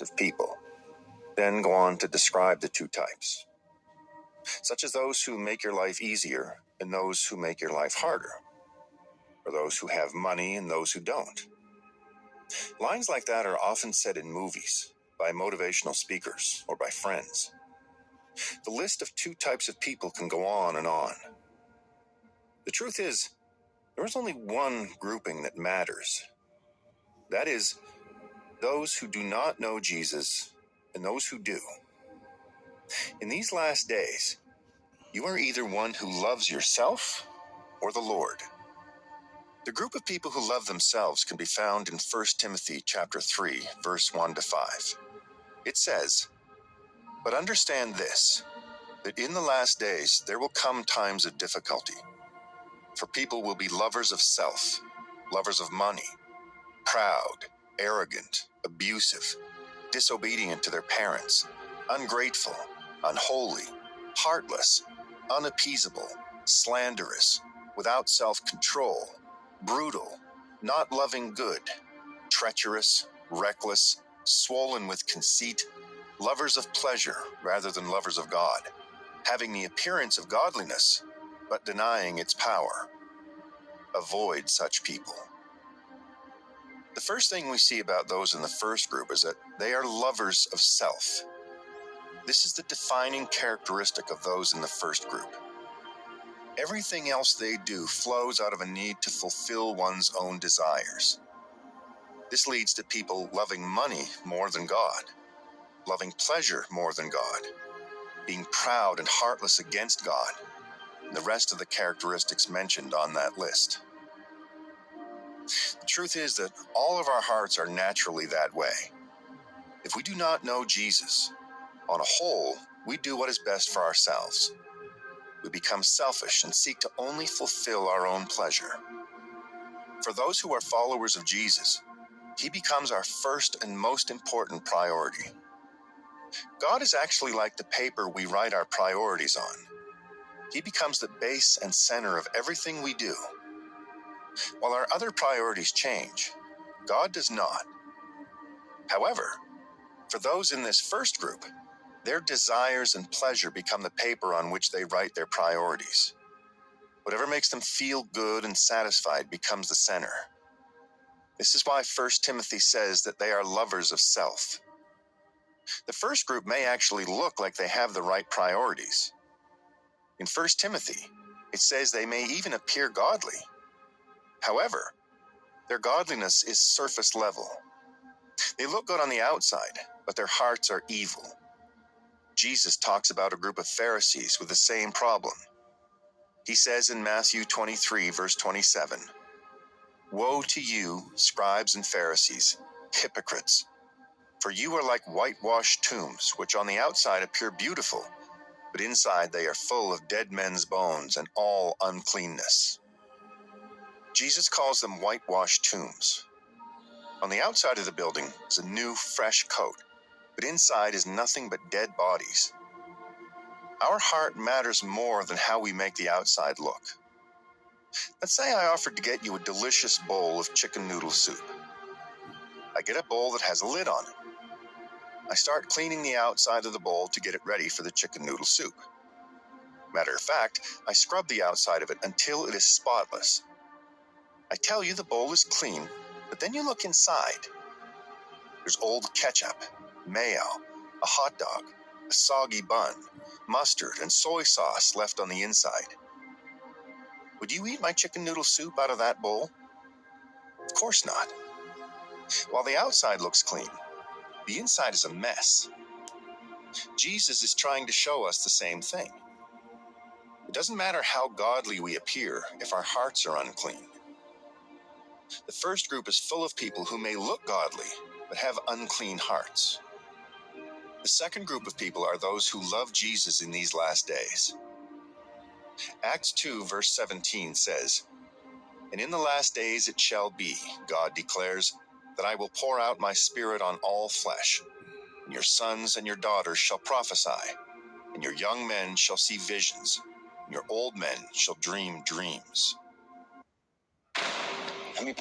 of people, then go on to describe the two types, such as those who make your life easier and those who make your life harder, or those who have money and those who don't. Lines like that are often said in movies, by motivational speakers, or by friends. The list of two types of people can go on and on. The truth is, there is only one grouping that matters. That is, those who do not know Jesus and those who do. In these last days, you are either one who loves yourself or the Lord. The group of people who love themselves can be found in 1 Timothy chapter 3, verse 1 to 5. It says, "But understand this, that in the last days there will come times of difficulty. For people will be lovers of self, lovers of money, proud, arrogant, abusive, disobedient to their parents, ungrateful, unholy, heartless, unappeasable, slanderous, without self-control, brutal, not loving good, treacherous, reckless, swollen with conceit, lovers of pleasure rather than lovers of God, having the appearance of godliness, but denying its power. Avoid such people." The first thing we see about those in the first group is that they are lovers of self. This is the defining characteristic of those in the first group. Everything else they do flows out of a need to fulfill one's own desires. This leads to people loving money more than God, loving pleasure more than God, being proud and heartless against God, and the rest of the characteristics mentioned on that list. The truth is that all of our hearts are naturally that way. If we do not know Jesus, on a whole, we do what is best for ourselves. We become selfish and seek to only fulfill our own pleasure. For those who are followers of Jesus, he becomes our first and most important priority. God is actually like the paper we write our priorities on. He becomes the base and center of everything we do. While our other priorities change, God does not. However, for those in this first group, their desires and pleasure become the paper on which they write their priorities. Whatever makes them feel good and satisfied becomes the center. This is why 1 Timothy says that they are lovers of self. The first group may actually look like they have the right priorities. In 1 Timothy, it says they may even appear godly. However, their godliness is surface level. They look good on the outside, but their hearts are evil. Jesus talks about a group of Pharisees with the same problem. He says in Matthew 23, verse 27, "Woe to you, scribes and Pharisees, hypocrites! For you are like whitewashed tombs, which on the outside appear beautiful, but inside they are full of dead men's bones and all uncleanness." Jesus calls them whitewashed tombs. On the outside of the building is a new, fresh coat, but inside is nothing but dead bodies. Our heart matters more than how we make the outside look. Let's say I offered to get you a delicious bowl of chicken noodle soup. I get a bowl that has a lid on it. I start cleaning the outside of the bowl to get it ready for the chicken noodle soup. Matter of fact, I scrub the outside of it until it is spotless. I tell you the bowl is clean, but then you look inside. There's old ketchup, mayo, a hot dog, a soggy bun, mustard, and soy sauce left on the inside. Would you eat my chicken noodle soup out of that bowl? Of course not. While the outside looks clean, the inside is a mess. Jesus is trying to show us the same thing. It doesn't matter how godly we appear if our hearts are unclean. The first group is full of people who may look godly, but have unclean hearts. The second group of people are those who love Jesus in these last days. Acts 2, verse 17 says, "And in the last days it shall be, God declares, that I will pour out my spirit on all flesh. And your sons and your daughters shall prophesy, and your young men shall see visions, and your old men shall dream dreams." How many